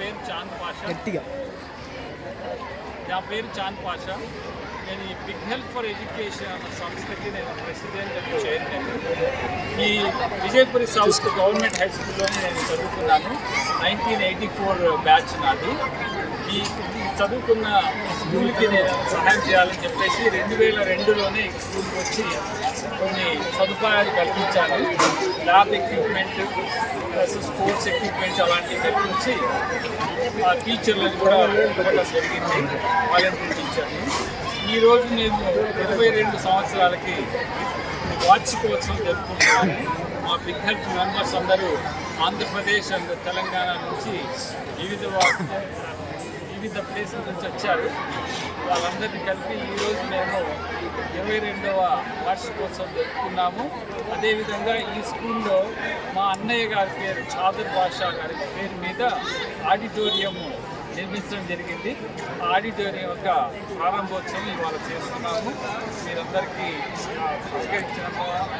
పేరు చాంద్ పాషా. నేను ఈ బిగ్ హెల్ప్ ఫర్ ఎడ్యుకేషన్ అన్న సంస్థకి నేను ప్రెసిడెంట్ అండ్ చైర్మన్. ఈ విజయపురి సౌత్ గవర్నమెంట్ హై స్కూల్లోనే నేను చదువుకున్నాను. 1984 బ్యాచ్ నాది. ఈ చదువుకున్న స్కూల్కి నేను సహాయం చేయాలని చెప్పేసి 2002లోనే స్కూల్కి వచ్చి కొన్ని సదుపాయాలు కల్పించాను. Lab equipment plus sports equipment అలాంటివి కల్పించి ఆ టీచర్లను కూడా ఇవ్వడం జరిగింది, వాలంటీర్ టీచర్ని. ఈరోజు నేను 22 సంవత్సరాలకి వార్షికోత్సవం జరుపుకుంటున్నాను. మా బిగ్ హెల్ప్ మెంబర్స్ అందరూ ఆంధ్రప్రదేశ్ అండ్ తెలంగాణ నుంచి వివిధ ప్లేసుల నుంచి వచ్చారు. వాళ్ళందరినీ కలిపి ఈరోజు మేము 22వ వార్షికోత్సవం జరుపుకున్నాము. అదేవిధంగా ఈ స్కూల్లో మా అన్నయ్య గారి పేరు చాదర్ బాషా గారి పేరు మీద ఆడిటోరియం నిర్మించడం జరిగింది. ఆ ఆడిటోరియం యొక్క ప్రారంభోత్సవం ఇవాళ చేస్తున్నాము. మీరందరికీ సహకరించినంతవరకు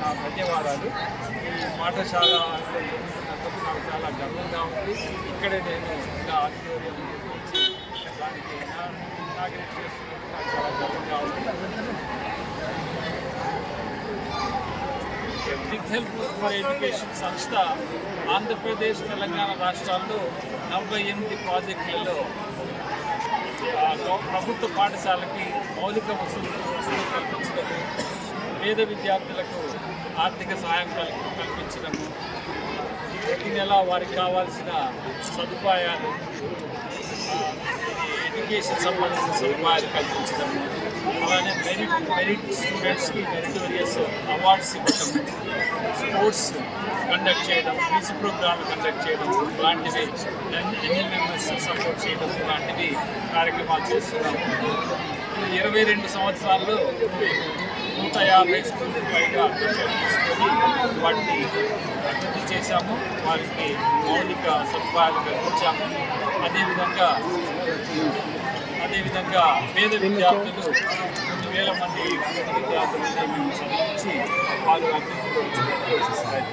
నా ధన్యవాదాలు. ఈ పాఠశాల నిర్మించినందుకు నాకు చాలా గర్వంగా ఉంది. ఇక్కడే నేను ఇలా ఆడిటోరియం నిర్మించి దానికి ఇనాగ్రేట్ చేస్తున్నందుకు నాకు చాలా గర్వంగా ఉంది. బిగ్ హెల్ప్ ఫర్ ఎడ్యుకేషన్ సంస్థ ఆంధ్రప్రదేశ్, తెలంగాణ రాష్ట్రాల్లో 48 ప్రాజెక్టులలో ప్రభుత్వ పాఠశాలకి మౌలిక వసతులు కల్పించడము, పేద విద్యార్థులకు ఆర్థిక సహాయం కల్పించడము, ప్రతి నెల వారికి కావాల్సిన సదుపాయాలు, ఎడ్యుకేషన్ సంబంధించిన సదుపాయాలు కల్పించడము, అలానే మెరిట్ స్టూడెంట్స్కి మెరిటోరియస్ అవార్డ్స్ ఇవ్వడం, స్పోర్ట్స్ కండక్ట్ చేయడం, క్విజ్ ప్రోగ్రామ్ కండక్ట్ చేయడం లాంటివి, ఎన్ఎంఎంఎస్ సపోర్ట్ చేయడం లాంటివి కార్యక్రమాలు చేస్తున్నాము. 22 సంవత్సరాల్లో 150 స్కూళ్ళకి పైగా తీసుకొని వాటిని అభివృద్ధి చేశాము. వారికి మౌలిక సదుపాయాలు కల్పించాము. అదేవిధంగా పేద విద్యార్థులు 2,000 మంది విద్యార్థులని మేము చదివించి వారు అభివృద్ధిలో ప్రయత్నించారు.